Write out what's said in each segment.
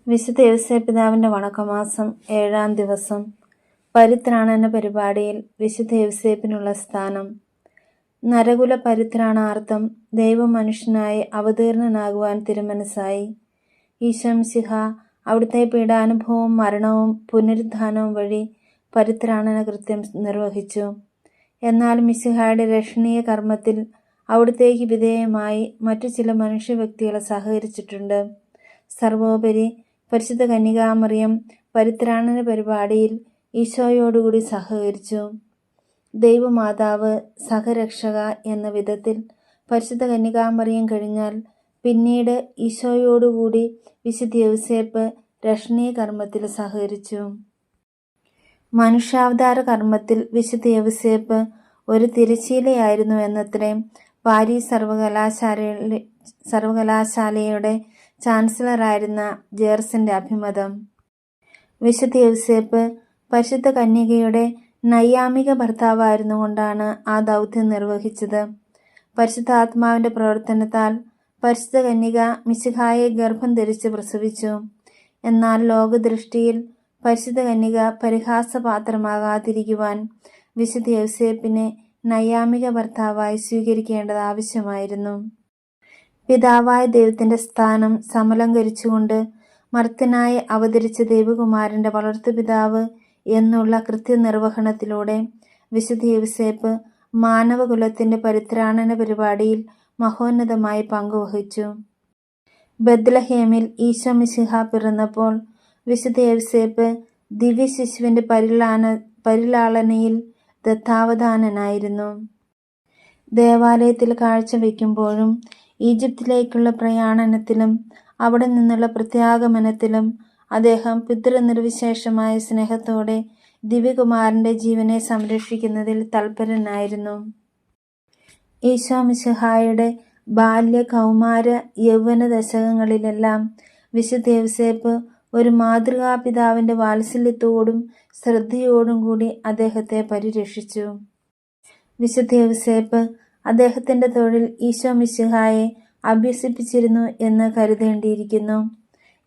വിശുദ്ധ യൗസേപ്പിതാവിൻ്റെ വണക്കമാസം 7-ാം ദിവസം. പരിത്രാണന പരിപാടിയിൽ വിശുദ്ധ യൗസേപ്പിനുള്ള സ്ഥാനം. നരകുല പരിത്രാണാർത്ഥം ദൈവം മനുഷ്യനായി അവതീർണനാകുവാൻ തിരുമനസ്സായി. ഈശോ മിശിഹ അവിടുത്തെ പീഡാനുഭവവും മരണവും പുനരുത്ഥാനവും വഴി പരിത്രാണന കൃത്യം നിർവഹിച്ചു. എന്നാൽ മിശിഹായുടെ രക്ഷണീയ കർമ്മത്തിൽ അവിടുത്തേക്ക് വിധേയമായി മറ്റു ചില മനുഷ്യവ്യക്തികൾ സഹകരിച്ചിട്ടുണ്ട്. സർവോപരി പരിശുദ്ധ കന്യകാമറിയം പരിത്രാണന പരിപാടിയിൽ ഈശോയോടുകൂടി സഹകരിച്ചു. ദൈവമാതാവ് സഹരക്ഷക എന്ന വിധത്തിൽ പരിശുദ്ധ കന്യകാമറിയം കഴിഞ്ഞാൽ പിന്നീട് ഈശോയോടുകൂടി വിശുദ്ധ യൗസേപ്പ് രക്ഷണീയ കർമ്മത്തിൽ സഹകരിച്ചു. മനുഷ്യാവതാര കർമ്മത്തിൽ വിശുദ്ധ യൗസേപ്പ് ഒരു തിരശ്ശീലയായിരുന്നു എന്നത്രേ പാരീസ് സർവകലാശാലയുടെ ചാൻസലറായിരുന്ന ജേർസിന്റെ അഭിമതം. വിശുദ്ധ യൗസേപ്പ് പരിശുദ്ധ കന്യകയുടെ നൈയാമിക ഭർത്താവായിരുന്നുകൊണ്ടാണ് ആ ദൗത്യം നിർവഹിച്ചത്. പരിശുദ്ധാത്മാവിന്റെ പ്രവർത്തനത്താൽ പരിശുദ്ധ കന്യക മിശിഹായെ ഗർഭം ധരിച്ച് പ്രസവിച്ചു. എന്നാൽ ലോകദൃഷ്ടിയിൽ പരിശുദ്ധ കന്യക പരിഹാസപാത്രമാകാതിരിക്കുവാൻ വിശുദ്ധ യൗസേപ്പിനെ നൈയാമിക ഭർത്താവായി സ്വീകരിക്കേണ്ടത് ആവശ്യമായിരുന്നു. പിതാവായ ദൈവത്തിന്റെ സ്ഥാനം സമലങ്കരിച്ചുകൊണ്ട് മർത്യനായി അവതരിച്ച ദൈവകുമാരന്റെ വളർത്തുപിതാവ് എന്നുള്ള കൃത്യനിർവഹണത്തിലൂടെ വിശുദ്ധ യൗസേപ്പ് മാനവകുലത്തിന്റെ പരിത്രാണന പരിപാടിയിൽ മഹോന്നതമായി പങ്കുവഹിച്ചു. ബത്ലഹേമിൽ ഈശോ മിശിഹ പിറന്നപ്പോൾ വിശുദ്ധ യൗസേപ്പ് ദിവ്യശിശുവിന്റെ പരിലാളനയിൽ ദത്താവധാനനായിരുന്നു. ദേവാലയത്തിൽ കാഴ്ചവെക്കുമ്പോഴും ഈജിപ്തിലേക്കുള്ള പ്രയാണത്തിലും അവിടെ നിന്നുള്ള പ്രത്യാഗമനത്തിലും അദ്ദേഹം പിതൃനിർവിശേഷമായ സ്നേഹത്തോടെ ദിവ്യകുമാരന്റെ ജീവനെ സംരക്ഷിക്കുന്നതിൽ തൽപരനായിരുന്നു. ഈശോ മിശിഹായുടെ ബാല്യ, കൗമാര, യൗവന ദശകങ്ങളിലെല്ലാം വിശുദ്ധ യൗസേപ്പ് ഒരു മാതൃകാപിതാവിന്റെ വാത്സല്യത്തോടും ശ്രദ്ധയോടും കൂടി അദ്ദേഹത്തെ പരിരക്ഷിച്ചു. വിശുദ്ധ യൗസേപ്പ് അദ്ദേഹത്തിന്റെ തൊഴിൽ ഈശോ മിശിഹായെ അഭ്യസിപ്പിച്ചിരുന്നു എന്ന് കരുതേണ്ടിയിരിക്കുന്നു.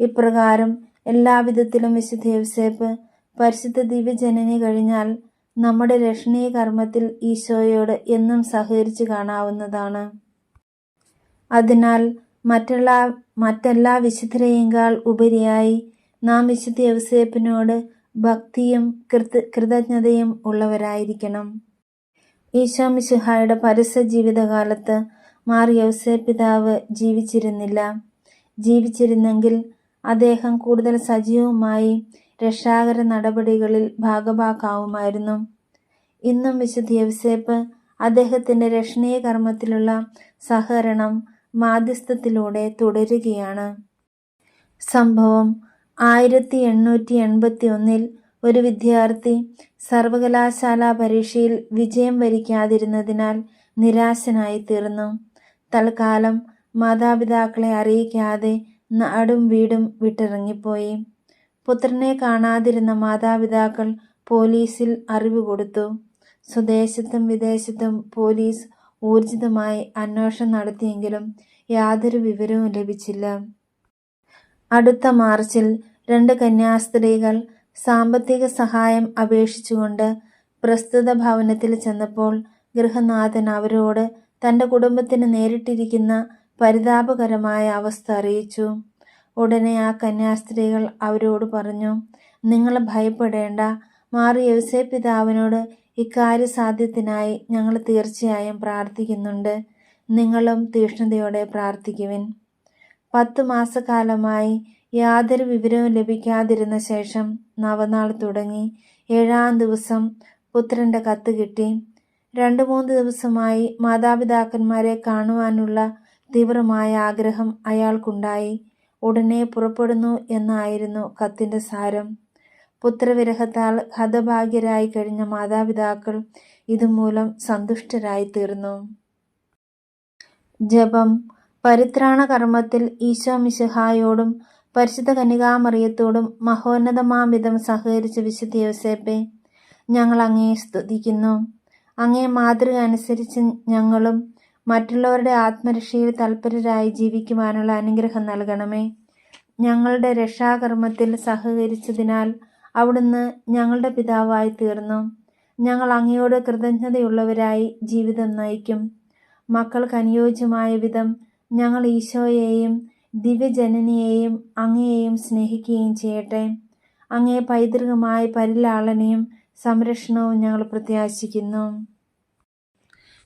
ഇപ്രകാരം എല്ലാവിധത്തിലും വിശുദ്ധ യൗസേപ്പ് പരിശുദ്ധ ദിവ്യജനനി കഴിഞ്ഞാൽ നമ്മുടെ രക്ഷണീയ കർമ്മത്തിൽ ഈശോയോട് എന്നും സഹകരിച്ചു കാണാവുന്നതാണ്. അതിനാൽ മറ്റെല്ലാ വിശുദ്ധരെയേക്കാൾ ഉപരിയായി നാം വിശുദ്ധ യൗസേപ്പിനോട് ഭക്തിയും കൃതജ്ഞതയും ഉള്ളവരായിരിക്കണം. ഈശോ മിശിഹായുടെ പരസ്യ ജീവിതകാലത്ത് മാർ യൗസേപ്പിതാവ് ജീവിച്ചിരുന്നെങ്കിൽ അദ്ദേഹം കൂടുതൽ സജീവമായി രക്ഷാകര നടപടികളിൽ ഭാഗഭാക്കാവുമായിരുന്നു. ഇന്നും വിശുദ്ധ യൗസേപ്പ് അദ്ദേഹത്തിന്റെ രക്ഷണീയ കർമ്മത്തിലുള്ള സഹകരണം മാധ്യസ്ഥത്തിലൂടെ തുടരുകയാണ്. സംഭവം 1881 ഒരു വിദ്യാർത്ഥി സർവകലാശാലാ പരീക്ഷയിൽ വിജയം വരിക്കാതിരുന്നതിനാൽ നിരാശനായി തീർന്നു. തൽക്കാലം മാതാപിതാക്കളെ അറിയിക്കാതെ നാടും വീടും വിട്ടിറങ്ങിപ്പോയി. പുത്രനെ കാണാതിരുന്ന മാതാപിതാക്കൾ പോലീസിൽ അറിവ് കൊടുത്തു. സ്വദേശത്തും വിദേശത്തും പോലീസ് ഊർജിതമായി അന്വേഷണം നടത്തിയെങ്കിലും യാതൊരു വിവരവും ലഭിച്ചില്ല. അടുത്ത മാർച്ചിൽ 2 കന്യാസ്ത്രീകൾ സാമ്പത്തിക സഹായം അപേക്ഷിച്ചുകൊണ്ട് പ്രസ്തുത ഭവനത്തിൽ ചെന്നപ്പോൾ ഗൃഹനാഥൻ അവരോട് തന്റെ കുടുംബത്തിന് നേരിട്ടിരിക്കുന്ന പരിതാപകരമായ അവസ്ഥ അറിയിച്ചു. ഉടനെ ആ കന്യാസ്ത്രീകൾ അവരോട് പറഞ്ഞു, നിങ്ങൾ ഭയപ്പെടേണ്ട, മാർ യൗസേപ്പിതാവിനോട് ഇക്കാര്യസാധ്യത്തിനായി ഞങ്ങൾ തീർച്ചയായും പ്രാർത്ഥിക്കുന്നുണ്ട്. നിങ്ങളും തീക്ഷ്ണതയോടെ പ്രാർത്ഥിക്കുവിൻ. 10 മാസക്കാലമായി യാതൊരു വിവരവും ലഭിക്കാതിരുന്ന ശേഷം നവനാൾ തുടങ്ങി 7-ാം ദിവസം പുത്രന്റെ കത്ത് കിട്ടി. 2-3 ദിവസമായി മാതാപിതാക്കന്മാരെ കാണുവാനുള്ള തീവ്രമായ ആഗ്രഹം അയാൾക്കുണ്ടായി. ഉടനെ പുറപ്പെടുന്നു എന്നായിരുന്നു കത്തിന്റെ സാരം. പുത്രവിരഹത്താൽ ഹതഭാഗ്യരായി കഴിഞ്ഞ മാതാപിതാക്കൾ ഇതുമൂലം സന്തുഷ്ടരായി തീർന്നു. ജപം. പരിത്രാണ കർമ്മത്തിൽ ഈശോ മിശിഹായോടും പരിശുദ്ധ കന്യകാമറിയത്തോടും മഹോന്നതമാംവിധം സഹകരിച്ച വിശുദ്ധ യൗസേപ്പെ, ഞങ്ങൾ അങ്ങയെ സ്തുതിക്കുന്നു. അങ്ങേ മാതൃക അനുസരിച്ച് ഞങ്ങളും മറ്റുള്ളവരുടെ ആത്മരക്ഷയിൽ തൽപരരായി ജീവിക്കുവാനുള്ള അനുഗ്രഹം നൽകണമേ. ഞങ്ങളുടെ രക്ഷാകർമ്മത്തിൽ സഹകരിച്ചതിനാൽ അവിടുന്ന് ഞങ്ങളുടെ പിതാവായി തീർന്നു. ഞങ്ങൾ അങ്ങയോട് കൃതജ്ഞതയുള്ളവരായി ജീവിതം നയിക്കും. മക്കൾക്ക് അനുയോജ്യമായ വിധം ഞങ്ങൾ ഈശോയെയും ദിവ്യജനനിയെയും അങ്ങയെയും സ്നേഹിക്കുകയും ചെയ്യട്ടെ. അങ്ങേ പൈതൃകമായ പരിലാളനയും സംരക്ഷണവും ഞങ്ങൾ പ്രത്യാശിക്കുന്നു.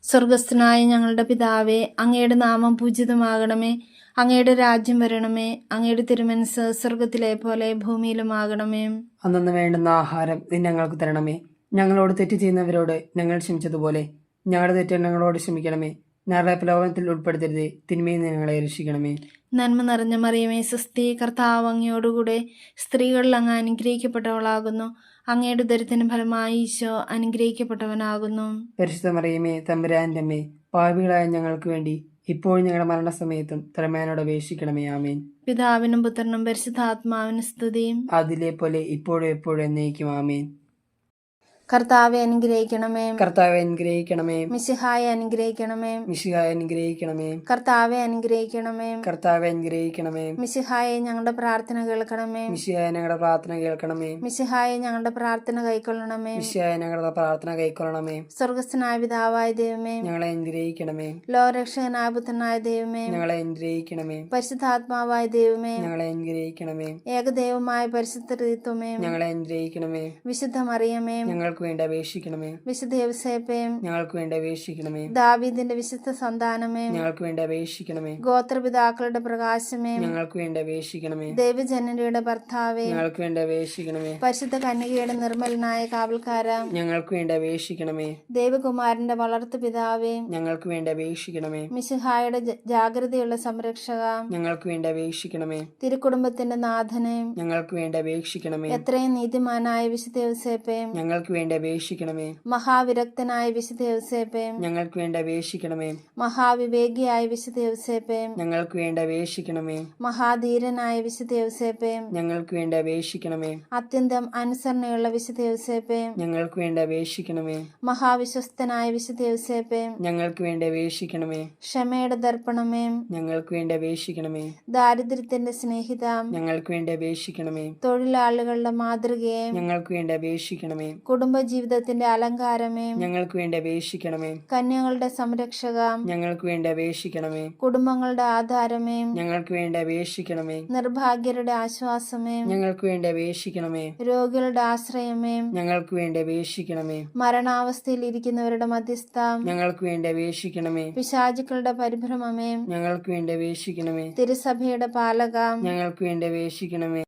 സ്വർഗസ്ഥനായ ഞങ്ങളുടെ പിതാവേ, അങ്ങയുടെ നാമം പൂജിതമാകണമേ. അങ്ങയുടെ രാജ്യം വരണമേ. അങ്ങയുടെ തിരുമനസ് സ്വർഗത്തിലെ പോലെ ഭൂമിയിലുമാകണമേ. അന്നു വേണ്ടുന്ന ആഹാരം നീ ഞങ്ങൾക്ക് തരണമേ. ഞങ്ങളോട് തെറ്റ് ചെയ്യുന്നവരോട് ഞങ്ങൾ ക്ഷമിച്ചതുപോലെ ഞങ്ങളുടെ തെറ്റ് ഞങ്ങളോട് ക്ഷമിക്കണമേ. ഞങ്ങളുടെ പ്രലോഭനത്തിൽ ഉൾപ്പെടുത്തരുതേ, തിന്മയിൽ നിന്ന് ഞങ്ങളെ രക്ഷിക്കണമേ. നന്മ നിറഞ്ഞ മറിയമേ, സ്വസ്തി, കർത്താവ് അങ്ങയോടുകൂടെ സ്ത്രീകളിൽ അങ്ങ് അനുഗ്രഹിക്കപ്പെട്ടവളാകുന്നു. അങ്ങയുടെ ഉദരത്തിന് ഫലമായി ഈശോ അനുഗ്രഹിക്കപ്പെട്ടവനാകുന്നു. പരിശുദ്ധ മറിയമേ, തമ്പുരാന്റെ അമ്മേ, പാപികളായ ഞങ്ങൾക്ക് വേണ്ടി ഇപ്പോഴും ഞങ്ങളുടെ മരണസമയത്തും തലമേനോട് അപേക്ഷിക്കണമേ. ആമേൻ. പിതാവിനും പുത്രനും പരിശുദ്ധാത്മാവിനും സ്തുതിയും. അതിലെ പോലെ ഇപ്പോഴും എപ്പോഴും എന്നേക്കും. ആമേൻ. കർത്താവെ അനുഗ്രഹിക്കണമേ. കർത്താവെ അനുഗ്രഹിക്കണമേ. മിശിഹായെ അനുഗ്രഹിക്കണമേ. മിശിഹായെ അനുഗ്രഹിക്കണമേ. കർത്താവെ അനുഗ്രഹിക്കണമേ. കർത്താവെ അനുഗ്രഹിക്കണമേ. മിശിഹായെ ഞങ്ങളുടെ പ്രാർത്ഥന കേൾക്കണമേ. മിശിഹായെ ഞങ്ങളുടെ പ്രാർത്ഥന കേൾക്കണമേ. മിശിഹായെ ഞങ്ങളുടെ പ്രാർത്ഥന കൈക്കൊള്ളണമേ. മിശിഹായെ ഞങ്ങളുടെ പ്രാർത്ഥന കൈക്കൊള്ളണമേ. സ്വർഗസ്ഥനായ പിതാവായ ദൈവമേ, ഞങ്ങളെ അനുഗ്രഹിക്കണമേ. ലോകരക്ഷകനായ പുത്രനായ ദൈവമേ, ഞങ്ങളെ അനുഗ്രഹിക്കണമേ. പരിശുദ്ധാത്മാവായ ദൈവമേ, ഞങ്ങളെ അനുഗ്രഹിക്കണമേ. ഏകദൈവമായ പരിശുദ്ധ ത്രിത്വമേ, ഞങ്ങളെ അനുഗ്രഹിക്കണമേ. വിശുദ്ധ മറിയമേ, ഞങ്ങൾക്ക് വേണ്ടി അപേക്ഷിക്കണമേ. വിശുദ്ധ യൗസേപ്പേ, ഞങ്ങൾക്ക് വേണ്ടി അപേക്ഷിക്കണമേ. ദാവീദിന്റെ വിശുദ്ധ സന്താനമേ, ഞങ്ങൾക്ക് വേണ്ടി അപേക്ഷിക്കണമേ. ഗോത്രപിതാക്കളുടെ പ്രകാശമേ, ഞങ്ങൾക്ക് വേണ്ടി അപേക്ഷിക്കണമേ. ദൈവജനനിയുടെ ഭർത്താവേ, ഞങ്ങൾക്ക് വേണ്ടി അപേക്ഷിക്കണമേ. പരിശുദ്ധ കന്യകയുടെ നിർമ്മലനായ കാവൽക്കാര, ഞങ്ങൾക്ക് വേണ്ടി അപേക്ഷിക്കണമേ. ദൈവകുമാരന്റെ വളർത്തു പിതാവേ, ഞങ്ങൾക്ക് വേണ്ടി അപേക്ഷിക്കണമേ. മിശിഹായുടെ ജാഗ്രതയുള്ള സംരക്ഷക, ഞങ്ങൾക്ക് വേണ്ടി അപേക്ഷിക്കണമേ. തിരുക്കുടുംബത്തിന്റെ നാഥനെ, ഞങ്ങൾക്ക് വേണ്ടി അപേക്ഷിക്കണമേ. എത്രയും നീതിമാനായ വിശുദ്ധ യൗസേപ്പേ, ഞങ്ങൾക്ക് വേണ്ടി അപേക്ഷിക്കണമേ. മഹാവിരക്തനായ വിശുദ്ധ യൗസേപ്പേ, ഞങ്ങൾക്ക് വേണ്ടി അപേക്ഷിക്കണമേ. മഹാവിവേകിയായ വിശുദ്ധ യൗസേപ്പേ, ഞങ്ങൾക്ക് വേണ്ടി അപേക്ഷിക്കണമേ. മഹാധീരനായ വിശുദ്ധ യൗസേപ്പേ, ഞങ്ങൾക്ക് വേണ്ടി അപേക്ഷിക്കണമേ. അത്യന്തം അനുസരണയുള്ള വിശുദ്ധ യൗസേപ്പേ, ഞങ്ങൾക്ക് വേണ്ടി അപേക്ഷിക്കണമേ. മഹാവിശ്വസ്തനായ വിശുദ്ധ യൗസേപ്പേ, ഞങ്ങൾക്ക് വേണ്ടി അപേക്ഷിക്കണമേ. ക്ഷമയുടെ ദർപ്പണമേ, ഞങ്ങൾക്ക് വേണ്ടി അപേക്ഷിക്കണമേ. ദാരിദ്ര്യത്തിന്റെ സ്നേഹിത, ഞങ്ങൾക്ക് വേണ്ടി അപേക്ഷിക്കണമേ. തൊഴിലാളികളുടെ മാതൃകയെ, ഞങ്ങൾക്ക് വേണ്ടി അപേക്ഷിക്കണമേ. കുടുംബജീവിതത്തിന്റെ അലങ്കാരമേ, ഞങ്ങൾക്ക് വേണ്ടി അപേക്ഷിക്കണമേ. കന്യകളുടെ സംരക്ഷക, ഞങ്ങൾക്ക് വേണ്ടി അപേക്ഷിക്കണമേ. കുടുംബങ്ങളുടെ ആധാരമേ, ഞങ്ങൾക്ക് വേണ്ടി അപേക്ഷിക്കണമേ. നിർഭാഗ്യരുടെ ആശ്വാസമേ, ഞങ്ങൾക്ക് വേണ്ടി അപേക്ഷിക്കണമേ. രോഗികളുടെ ആശ്രയമേ, ഞങ്ങൾക്ക് വേണ്ടി അപേക്ഷിക്കണമേ. മരണാവസ്ഥയിൽ ഇരിക്കുന്നവരുടെ മധ്യസ്ഥ, ഞങ്ങൾക്ക് വേണ്ടി അപേക്ഷിക്കണമേ. പിശാചുക്കളുടെ പരിഭ്രമമേ, ഞങ്ങൾക്ക് വേണ്ടി അപേക്ഷിക്കണമേ. തിരുസഭയുടെ പാലക, ഞങ്ങൾക്ക് വേണ്ടി അപേക്ഷിക്കണമേ.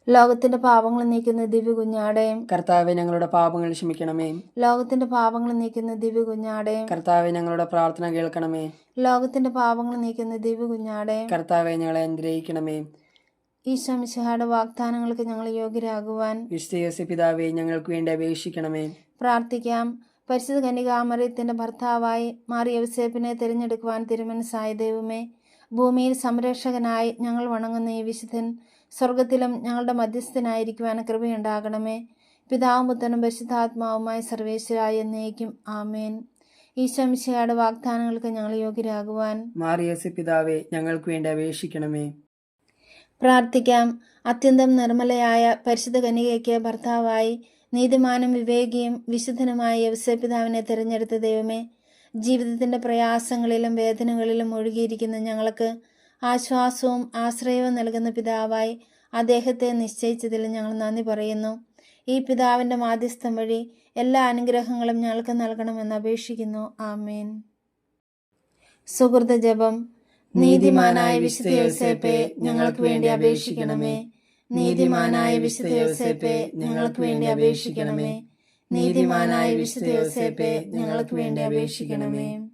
ലോകത്തിന്റെ പാപങ്ങൾ നീക്കുന്ന ദിവ്യ കുഞ്ഞാടെ, കർത്താവെ ഞങ്ങളുടെ പാപങ്ങൾ ക്ഷമിക്കണമേ. ലോകത്തിന്റെ പാപങ്ങൾ നീക്കുന്ന ദിവ്യ കുഞ്ഞാടെ, കർത്താവെ ഞങ്ങളുടെ പ്രാർത്ഥന കേൾക്കണമേ. ലോകത്തിന്റെ പാപങ്ങൾ നീക്കുന്ന ദിവ്യ കുഞ്ഞാടെ, കർത്താവെ ഞങ്ങളെ അനുഗ്രഹിക്കണമേ. ഈശോ മിശിഹായുടെ വാഗ്ദാനങ്ങൾക്ക് ഞങ്ങൾ യോഗ്യരാകുവാൻ വിശുദ്ധ യോസേപ്പ് പിതാവേ, ഞങ്ങൾക്ക് വേണ്ടി അപേക്ഷിക്കണമേ. പ്രാർത്ഥിക്കാം. പരിശുദ്ധ കന്യകാമറിയത്തിന്റെ ഭർത്താവായി മാറി യൗസേപ്പിനെ തിരഞ്ഞെടുക്കുവാൻ തിരുമനസ്സായ ദൈവമേ, ഭൂമിയിൽ സംരക്ഷകനായി ഞങ്ങൾ വണങ്ങുന്ന ഈ വിശുദ്ധൻ സ്വർഗത്തിലും ഞങ്ങളുടെ മധ്യസ്ഥനായിരിക്കുവാൻ കൃപയുണ്ടാകണമേ. പിതാവും പുത്രനും പരിശുദ്ധാത്മാവുമായി സർവേശ്വരായ എന്നേക്കും. ആമേൻ. ഈശോ മിശിഹായുടെ വാഗ്ദാനങ്ങൾക്ക് ഞങ്ങൾ യോഗ്യരാകുവാൻ മാറി യോസേപ്പ് പിതാവേ, ഞങ്ങൾക്ക് വേണ്ടി അപേക്ഷിക്കണമേ. പ്രാർത്ഥിക്കാം. അത്യന്തം നിർമ്മലയായ പരിശുദ്ധ കന്യകയ്ക്ക് ഭർത്താവായി നീതിമാനും വിവേകിയും വിശുദ്ധനുമായ യൗസേപ്പ് പിതാവിനെ തിരഞ്ഞെടുത്ത ദൈവമേ, ജീവിതത്തിന്റെ പ്രയാസങ്ങളിലും വേദനകളിലും ഒഴുകിയിരിക്കുന്ന ഞങ്ങൾക്ക് ആശ്വാസവും ആശ്രയവും നൽകുന്ന പിതാവായി അദ്ദേഹത്തെ നിശ്ചയിച്ചതിൽ ഞങ്ങൾ നന്ദി പറയുന്നു. ഈ പിതാവിന്റെ മാധ്യസ്ഥം വഴി എല്ലാ അനുഗ്രഹങ്ങളും ഞങ്ങൾക്ക് നൽകണമെന്ന് അപേക്ഷിക്കുന്നു. ആമേൻ. സുഹൃത ജപം. നീതിമാനായ വിശുദ്ധ യൗസേപ്പേ, ഞങ്ങൾക്ക് വേണ്ടി അപേക്ഷിക്കണമേ. നീതിമാനായ വിശുദ്ധ യൗസേപ്പേ, ഞങ്ങൾക്ക് വേണ്ടി അപേക്ഷിക്കണമേ. നീതിമാനായ വിശുദ്ധ യൗസേപ്പേ, ഞങ്ങൾക്ക് വേണ്ടി അപേക്ഷിക്കണമേ.